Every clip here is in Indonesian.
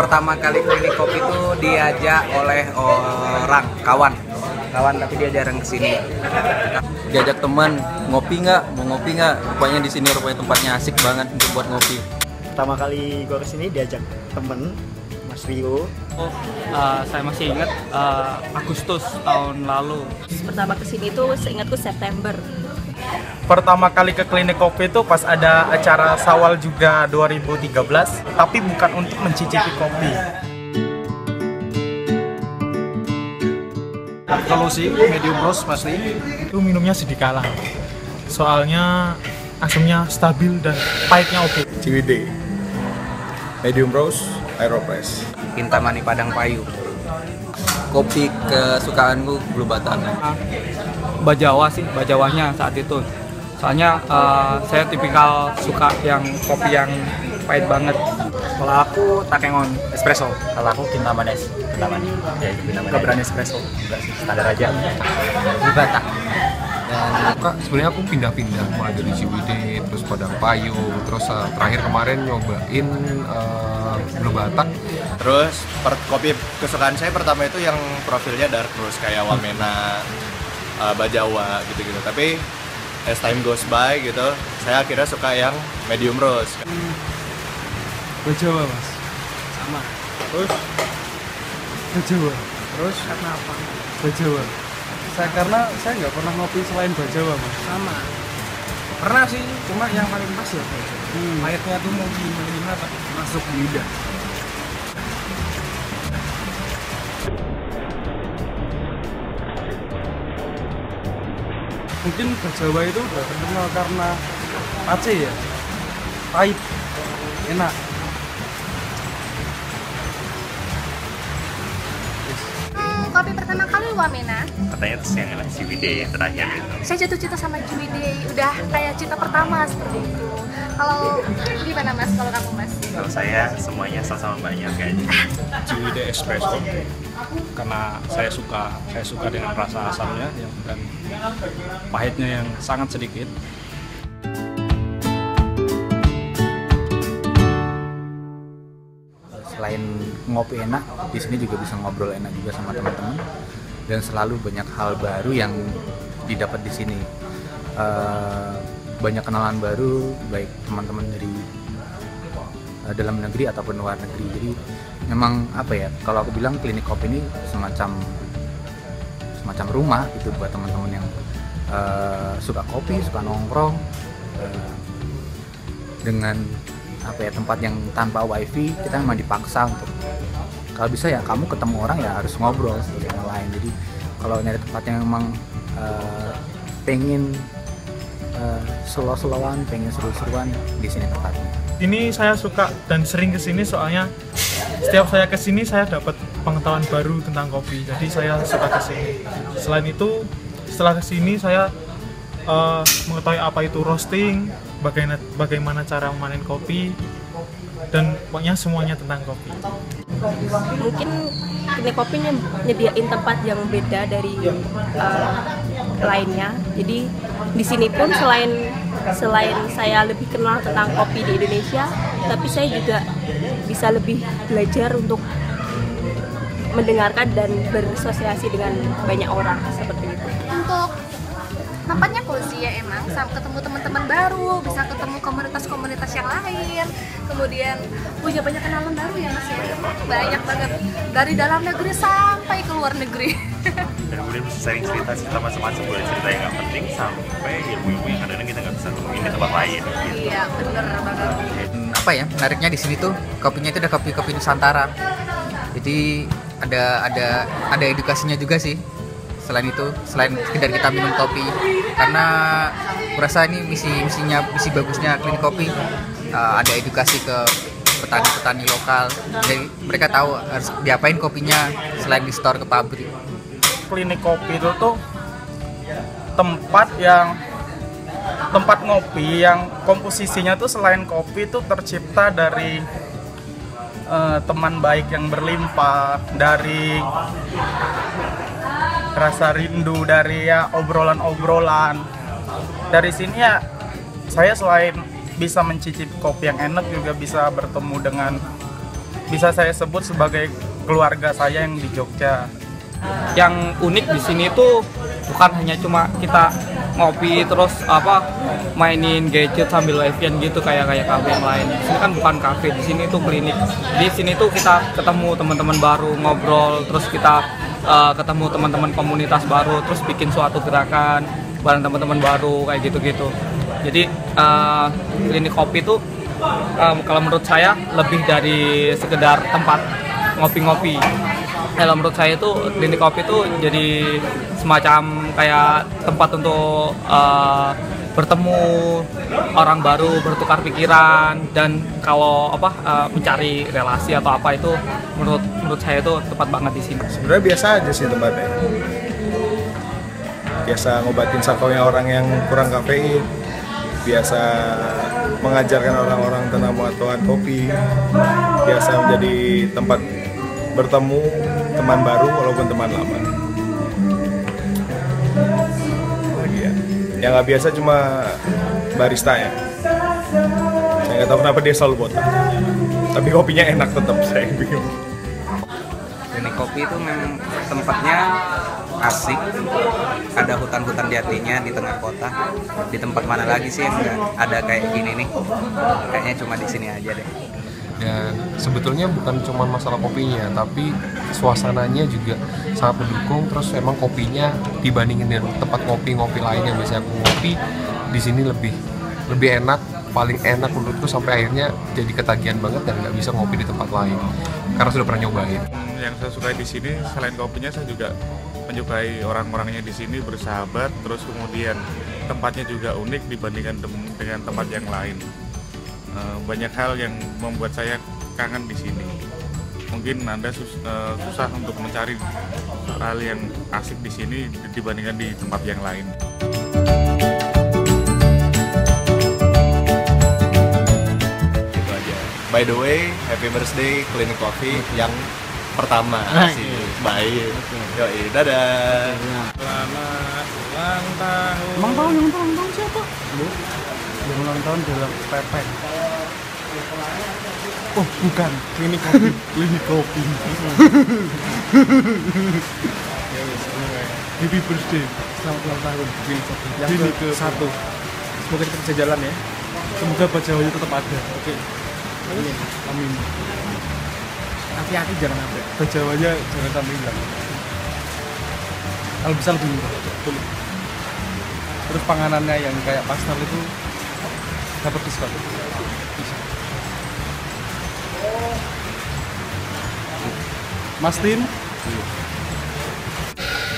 pertama kali klinik kopi itu diajak oleh orang kawan tapi dia jarang kesini. Diajak teman ngopi nggak, mau ngopi nggak? Rupanya di sini rupanya tempatnya asik banget untuk buat ngopi. Pertama kali gue kesini diajak temen, Mas Rio. Saya masih ingat Agustus tahun lalu. Pertama kesini tuh seingatku September. Pertama kali ke klinik kopi itu pas ada acara Sawal juga 2013, tapi bukan untuk mencicipi kopi. Kalau sih medium roast pasti Itu minumnya sedikit lah, soalnya asamnya stabil dan pahitnya oke. CWD, medium roast, aeropress. Kintamani Padang Payu. Kopi kesukaanku Blue Batan. Bajawa sih, Bajawanya saat itu. Soalnya saya tipikal suka yang kopi yang pahit banget. Kalau aku Takengon espresso. Kalau aku Kintamani, ya itu Kintamani. Keberani espresso. Enggak sih, standar aja. Bubata. Kak, sebenarnya aku pindah-pindah mulai dari CWD, terus Padang Payu, terus terakhir kemarin nyobain Blue Batak. Terus kopi kesukaan saya pertama itu yang profilnya dark roast kayak Wamena, Bajawa gitu-gitu. Tapi as time goes by gitu, saya akhirnya suka yang medium roast. Bajawa mas. Sama. Terus Bajawa. Terus karena apa? Bajawa. Karena saya nggak pernah ngopi selain Bajawa mas. Sama. Pernah sih, cuma yang paling pas ya pahitnya tuh mau gimana tapi masuk di lidah. Mungkin Bajawa itu udah terkenal karena pace ya, pahit, enak. Kopi pertama kali Wamena. Katanya terus yang CWD yang terakhir itu. Saya jatuh cinta sama CWD, udah kayak cinta pertama seperti itu. Kalau gimana mas, kalau kamu mas? Kalau saya semuanya sama-sama banyak kayaknya. CWD espresso karena saya suka dengan rasa asamnya dan pahitnya yang sangat sedikit. Selain ngopi enak, di sini juga bisa ngobrol enak juga sama teman-teman, dan selalu banyak hal baru yang didapat di sini. Banyak kenalan baru, baik teman-teman dari dalam negeri ataupun luar negeri. Jadi memang apa ya? Kalau aku bilang klinik kopi ini semacam rumah itu buat teman-teman yang suka kopi, suka nongkrong, dengan apa ya, tempat yang tanpa wifi. Kita memang dipaksa untuk, kalau bisa ya kamu ketemu orang ya harus ngobrol seperti yang lain. Jadi kalau nyari tempat yang memang pengen slow-slowan, pengen seru-seruan, di sini tempatnya. Ini saya suka dan sering kesini soalnya setiap saya kesini saya dapat pengetahuan baru tentang kopi. Jadi saya suka kesini. Selain itu, setelah kesini saya mengetahui apa itu roasting, bagaimana cara memanen kopi, dan pokoknya semuanya tentang kopi. Mungkin klinik kopi nyediain tempat yang beda dari lainnya. Jadi di sini pun selain saya lebih kenal tentang kopi di Indonesia, tapi saya juga bisa lebih belajar untuk mendengarkan dan bersosialisasi dengan banyak orang seperti itu. Untuk tempatnya cozy ya emang, ketemu teman-teman baru, bisa ketemu komunitas-komunitas yang lain, kemudian punya banyak kenalan baru ya mas ya, banyak banget dari dalam negeri sampai ke luar negeri. Dan kemudian bisa sering cerita macam-macam, boleh cerita yang nggak penting sampai ilmu-ilmu yang kadang-kadang kita nggak bisa temuin di tempat lain. Gitu. Iya bener banget. Apa ya, menariknya di sini tuh kopinya itu ada kopi Nusantara. Jadi ada edukasinya juga sih. Selain itu, selain sekedar kita minum kopi, karena merasa ini misi bagusnya klinik kopi, ada edukasi ke petani-petani lokal. Jadi mereka tahu harus diapain kopinya selain di store ke pabrik. Klinik kopi itu tuh tempat ngopi yang komposisinya tuh selain kopi itu tercipta dari teman baik yang berlimpah, dari rasa rindu, dari ya obrolan-obrolan. Dari sini ya saya selain bisa mencicipi kopi yang enak juga bisa bertemu dengan bisa saya sebut sebagai keluarga saya yang di Jogja. Yang unik di sini tuh bukan hanya cuma kita ngopi terus mainin gadget sambil live-an gitu kayak kafe yang lain. Di sini kan bukan kafe, di sini tuh klinik. Di sini tuh kita ketemu teman-teman baru, ngobrol, terus kita ketemu teman-teman komunitas baru, terus bikin suatu gerakan bareng teman-teman baru kayak gitu-gitu. Jadi klinik kopi tuh kalau menurut saya lebih dari sekedar tempat ngopi-ngopi. Kalau menurut saya itu klinik kopi itu jadi semacam kayak tempat untuk bertemu orang baru, bertukar pikiran, dan kalau mencari relasi atau apa itu menurut saya itu tepat banget di sini. Sebenarnya biasa aja sih tempatnya. Biasa ngobatin sakaunya orang yang kurang kafein. Biasa mengajarkan orang-orang tentang pengetahuan kopi. Biasa menjadi tempat bertemu teman baru walaupun teman lama. Yang nggak biasa cuma barista ya. Saya nggak tahu kenapa dia selalu botak. Tapi kopinya enak tetap, saya bingung. Klinik kopi itu memang tempatnya asik. Ada hutan-hutan jatinya di tengah kota. Di tempat mana lagi sih yang nggak ada kayak gini nih? Kayaknya cuma di sini aja deh. Dan sebetulnya bukan cuma masalah kopinya, tapi suasananya juga sangat mendukung. Terus emang kopinya dibandingin dengan tempat ngopi-ngopi lain yang biasanya aku ngopi, di sini lebih enak, paling enak menurutku sampai akhirnya jadi ketagihan banget dan nggak bisa ngopi di tempat lain karena sudah pernah nyobain. Yang saya sukai di sini selain kopinya, saya juga menyukai orang-orangnya di sini bersahabat, terus kemudian tempatnya juga unik dibandingkan dengan tempat yang lain. Banyak hal yang membuat saya kangen di sini. Mungkin Anda susah untuk mencari hal yang asik di sini dibandingkan di tempat yang lain. Itu aja. By the way, happy birthday Klinik Kopi yang pertama sih. Baik. Yoi, dadah. Selamat ulang tahun. Emang tahu yang ulang tahun siapa? Yang ulang tahun adalah Pepeng. Oh bukan, Klinik Kopi. Klinik Kopi. Happy birthday. Selamat ulang tahun Klinik Kopi. Yang ke-1. Semoga kita bisa jalan ya. Semoga bajawanya tetap ada. Oke. Amin. Amin. Hati-hati jangan sampai bajawanya jangan sampai hilang. Kalau bisa lebih murah. Terus panganannya yang kayak pastel itu dapat diskon. Bisa. Mas Tin?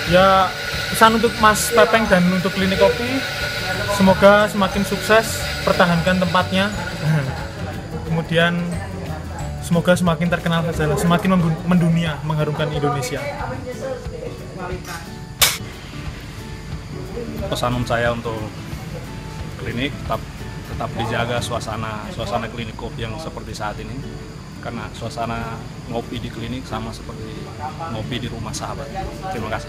Ya, pesan untuk Mas Pepeng dan untuk Klinik Kopi, semoga semakin sukses, pertahankan tempatnya. Kemudian semoga semakin terkenal saja, semakin mendunia, mengharumkan Indonesia. Pesan saya untuk klinik tetap dijaga suasana klinik kopi yang seperti saat ini, karena suasana ngopi di klinik sama seperti ngopi di rumah sahabat. Terima kasih.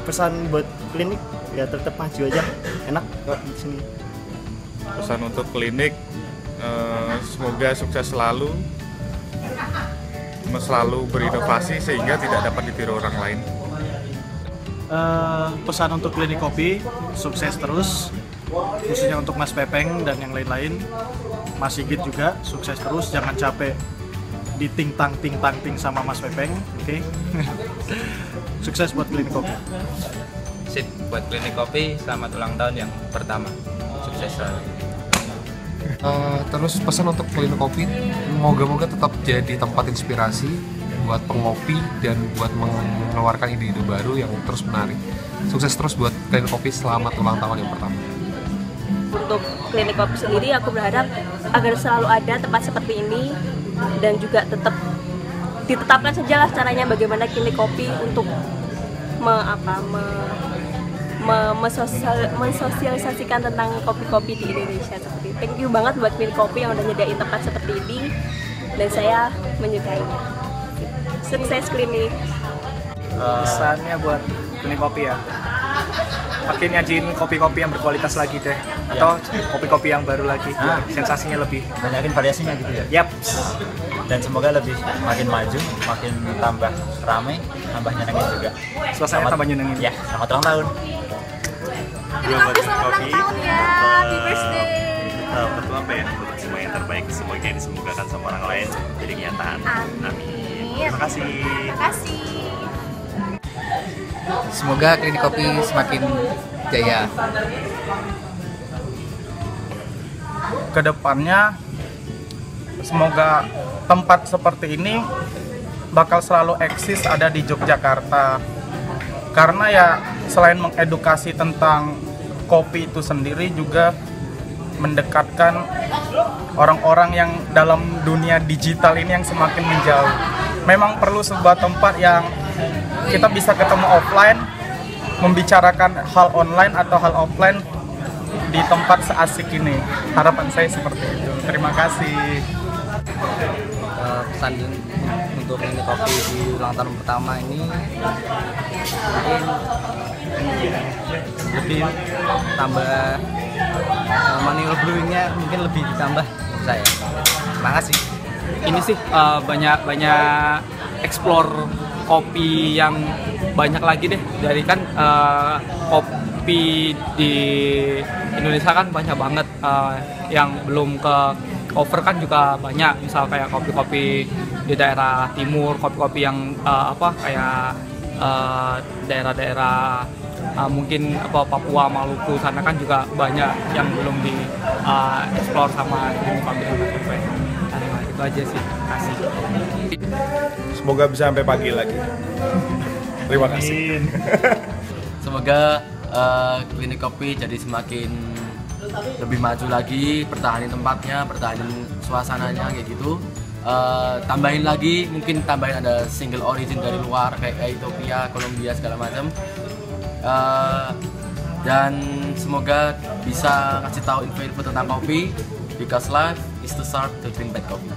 Pesan buat klinik ya tetap maju aja, enak kok di sini. Pesan untuk klinik, semoga sukses selalu berinovasi sehingga tidak dapat ditiru orang lain. Pesan untuk Klinik Kopi, sukses terus, khususnya untuk Mas Pepeng dan yang lain-lain. Mas Sigit juga sukses terus, jangan capek di ting tang sama Mas Pepeng, oke? Sukses buat Klinik Kopi. Sip, buat Klinik Kopi, selamat ulang tahun yang pertama. Sukses selalu. Terus pesan untuk Klinik Kopi, moga-moga tetap jadi tempat inspirasi buat pengopi dan buat mengeluarkan ide-ide baru yang terus menarik. Sukses terus buat Klinik Kopi, selamat ulang tahun yang pertama. Untuk Klinik Kopi sendiri, aku berharap agar selalu ada tempat seperti ini dan juga tetap ditetapkan sajalah caranya bagaimana Klinik Kopi untuk mensosialisasikan tentang kopi-kopi di Indonesia seperti itu. Thank you banget buat Klinik Kopi yang udah nyediain tempat seperti ini dan saya menyukainya. Sukses Klinik. Pesannya buat Klinik Kopi ya, makin nyajin kopi-kopi yang berkualitas lagi deh, atau kopi-kopi yang baru lagi, sensasinya lebih banyakin variasinya gitu ya. Yap. Dan semoga lebih makin maju, makin tambah ramai, tambah nyenengin juga. Suasananya tambah nyenengin. Ya, selamat ulang tahun. Klinik Kopi selamat ulang tahun ya, happy birthday. Betul apa ya, untuk semua yang terbaik, semoga yang disemogakan sama orang lain jadi kenyataan. Amin. Terima kasih. Terima kasih. Semoga Klinik Kopi semakin jaya. Kedepannya semoga tempat seperti ini bakal selalu eksis ada di Yogyakarta, karena ya selain mengedukasi tentang kopi itu sendiri juga mendekatkan orang-orang yang dalam dunia digital ini yang semakin menjauh. Memang perlu sebuah tempat yang kita bisa ketemu offline, membicarakan hal online atau hal offline di tempat seasik ini. Harapan saya seperti itu. Terima kasih. Pesan untuk Klinik Kopi di ulang tahun pertama ini mungkin lebih tambah manual brewingnya, mungkin lebih ditambah menurut saya. Terima kasih. Ini sih banyak explore kopi yang banyak lagi deh, dari kan kopi di Indonesia kan banyak banget, yang belum ke cover kan juga banyak, misal kayak kopi-kopi di daerah timur, kopi-kopi yang kayak daerah-daerah mungkin Papua, Maluku sana kan juga banyak yang belum di explore sama Klinik Kopi. Nah, itu aja sih, kasih. Semoga bisa sampai pagi lagi. Terima kasih. Semoga Klinik Kopi jadi semakin lebih maju lagi, pertahanin tempatnya, pertahanin suasananya kayak gitu. Tambahin lagi, mungkin tambahin ada single origin dari luar kayak Ethiopia, Kolombia segala macam. Dan semoga bisa ngasih tahu info-info tentang kopi, because life is too short to drink bad coffee.